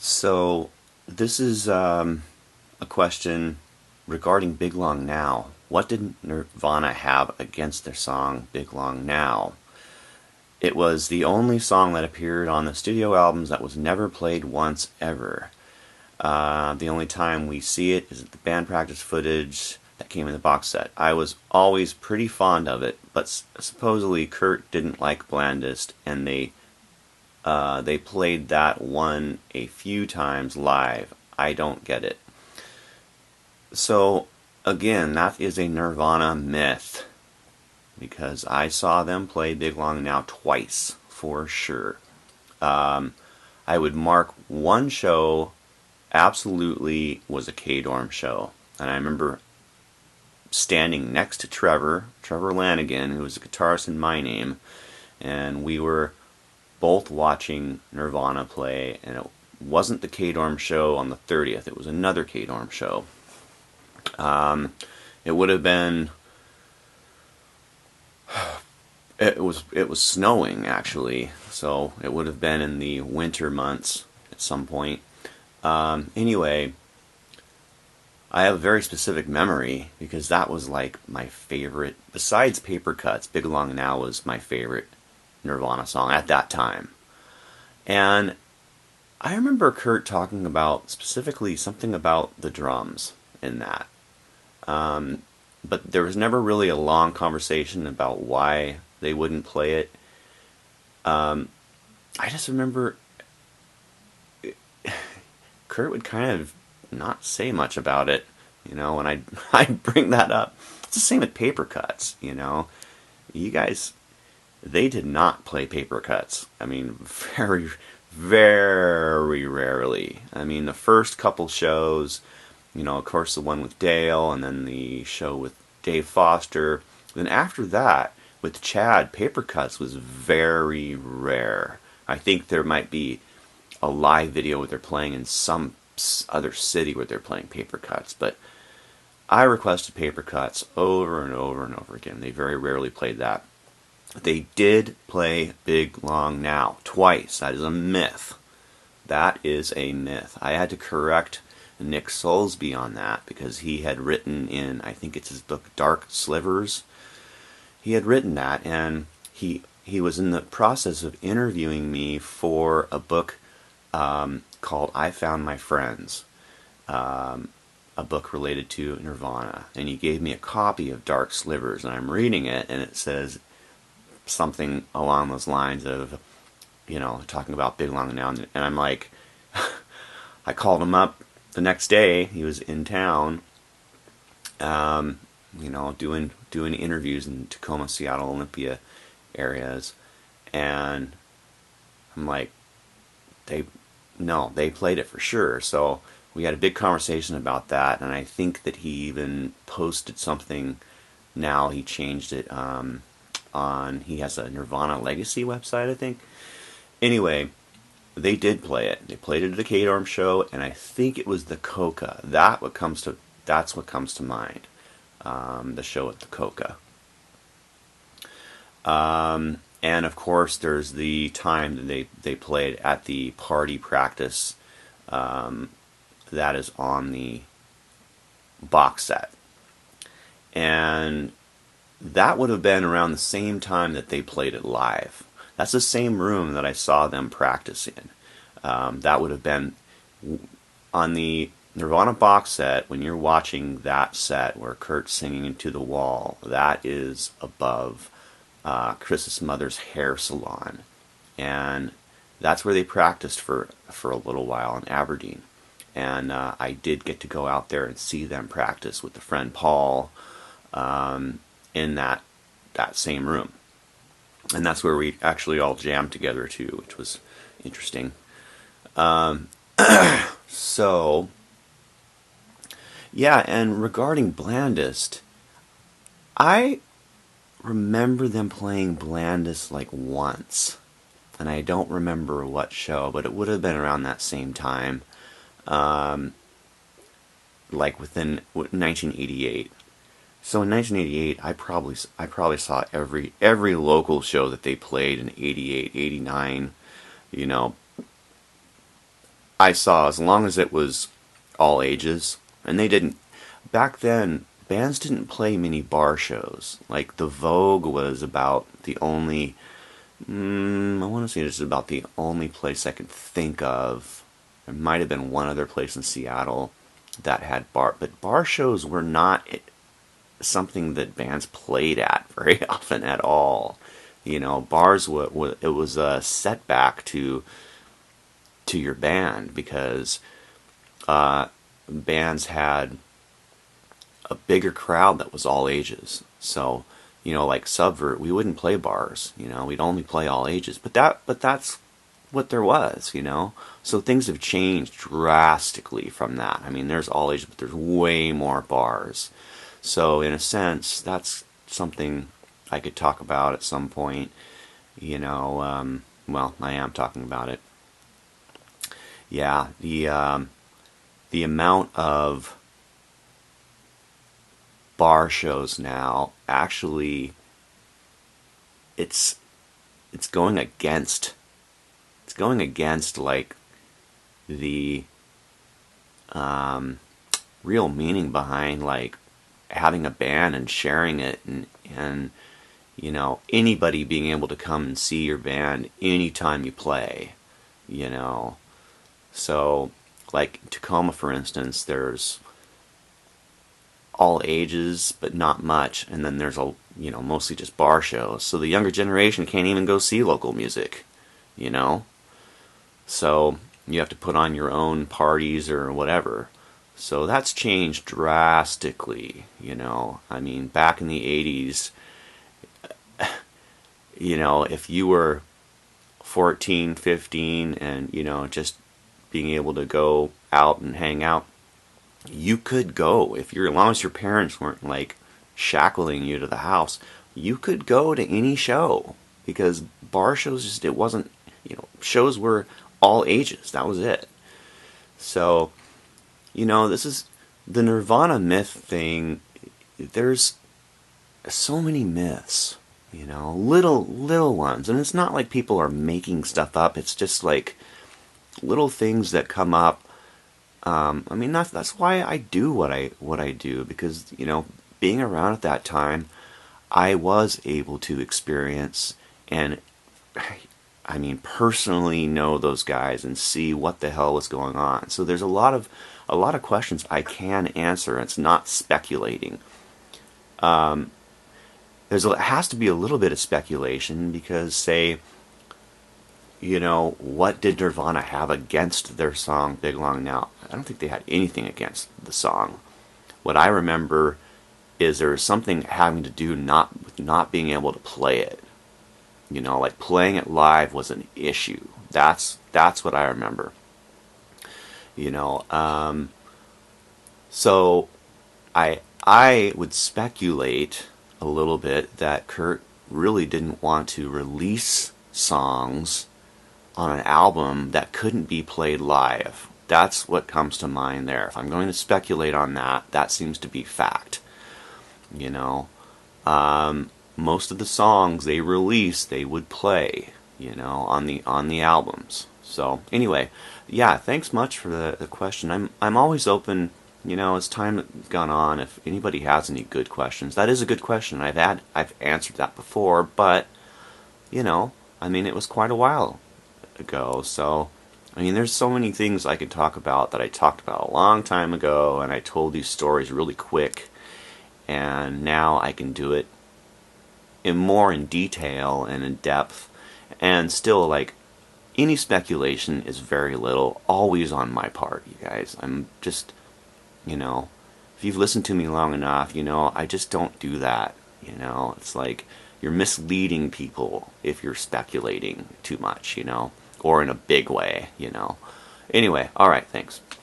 So, this is a question regarding Big Long Now. What did Nirvana have against their song Big Long Now? It was the only song that appeared on the studio albums that was never played once ever. The only time we see it is at the band practice footage that came in the box set. I was always pretty fond of it, but supposedly Kurt didn't like Blandest, and they played that one a few times live. I don't get it. So, again, that is a Nirvana myth, because I saw them play Big Long Now twice, for sure. I would mark one show absolutely was a K-Dorm show. And I remember standing next to Trevor Lanigan, who was a guitarist in My Name, and we were both watching Nirvana play, and it wasn't the K-Dorm show on the 30th, it was another K-Dorm show. It would have been, it was snowing actually, so it would have been in the winter months at some point. Anyway, I have a very specific memory because that was like my favorite, besides Paper Cuts, Big Long Now was my favorite Nirvana song at that time. And I remember Kurt talking about specifically something about the drums in that. But there was never really a long conversation about why they wouldn't play it. I just remember Kurt would kind of not say much about it, and I'd bring that up. It's the same with Paper Cuts, You guys, they did not play Paper Cuts. I mean, very, very rarely. I mean, the first couple shows, of course the one with Dale, and then the show with Dave Foster. Then after that, with Chad, Paper Cuts was very rare. I think there might be a live video where they're playing in some other city where they're playing Paper Cuts, but I requested Paper Cuts over and over and over again. They very rarely played that. They did play Big Long Now twice. That is a myth. That is a myth. I had to correct Nick Soulsby on that because he had written in, I think it's his book Dark Slivers, he had written that, and he was in the process of interviewing me for a book called I Found My Friends, a book related to Nirvana, and he gave me a copy of Dark Slivers, and I'm reading it, and it says something along those lines of, talking about Big Long Now, and I'm like, I called him up the next day. He was in town, doing interviews in Tacoma, Seattle, Olympia areas, and I'm like, they played it for sure. So we had a big conversation about that, and I think that he even posted something. Now he changed it he has a Nirvana Legacy website, I think. Anyway, they did play it. They played it at the K-Dorm show, and I think it was the Coca. That's what comes to mind. The show at the Coca. And of course, there's the time that they played at the party practice. That is on the box set. And that would have been around the same time that they played it live. That's the same room that I saw them practice in. That would have been on the Nirvana box set. When you're watching that set where Kurt's singing Into the Wall, that is above Chris's mother's hair salon, and that's where they practiced for a little while in Aberdeen. And I did get to go out there and see them practice with a friend Paul in that same room, and that's where we actually all jammed together too, which was interesting. So yeah, and regarding Blandest, I remember them playing Blandest like once, and I don't remember what show, but it would have been around that same time, like within 1988. So in 1988, I probably saw every local show that they played in 88, 89. I saw, as long as it was all ages, and they didn't, back then, bands didn't play many bar shows. Like, the Vogue was about the only, I want to say it's about the only place I can think of. There might have been one other place in Seattle that had but bar shows were not something that bands played at very often at all. You know, bars, it was a setback to your band, because bands had a bigger crowd that was all ages. So, you know, like Subvert, we wouldn't play bars. You know, we'd only play all ages. But that's what there was. You know, so things have changed drastically from that. I mean, there's all ages, but there's way more bars. So in a sense, that's something I could talk about at some point. You know, well, I am talking about it. Yeah, the amount of bar shows now, actually, it's going against like the real meaning behind like having a band and sharing it, and you know, anybody being able to come and see your band anytime you play, you know. So like Tacoma, for instance, there's all ages but not much, and then there's mostly just bar shows. So the younger generation can't even go see local music, you know. So you have to put on your own parties or whatever. So that's changed drastically, you know. I mean, back in the 80s, you know, if you were 14, 15 and, you know, just being able to go out and hang out, you could go. As long as your parents weren't like shackling you to the house, you could go to any show, because bar shows it wasn't, you know, shows were all ages. That was it. So, you know, this is the Nirvana myth thing. There's so many myths, you know, little ones, and it's not like people are making stuff up. It's just like little things that come up. I mean, that's why I do what I do, because, you know, being around at that time, I was able to experience and, I mean, personally know those guys and see what the hell was going on. So there's a lot of questions I can answer. It's not speculating. It has to be a little bit of speculation, because, say, you know, what did Nirvana have against their song Big Long Now? I don't think they had anything against the song. What I remember is there was something having to do with not being able to play it. You know, like playing it live was an issue. That's what I remember. You know, so I would speculate a little bit that Kurt really didn't want to release songs on an album that couldn't be played live. That's what comes to mind there. If I'm going to speculate on that, that seems to be fact. You know, most of the songs they released, they would play, you know, on the albums. So anyway, yeah, thanks much for the question. I'm always open, you know, as time has gone on. If anybody has any good questions, that is a good question. I've answered that before, but you know, I mean, it was quite a while ago. So I mean, there's so many things I could talk about that I talked about a long time ago, and I told these stories really quick, and now I can do it in detail and in depth, and still, like, any speculation is very little, always on my part, you guys. I'm just, you know, if you've listened to me long enough, you know, I just don't do that, you know. It's like, you're misleading people if you're speculating too much, you know, or in a big way, you know. Anyway, alright, thanks.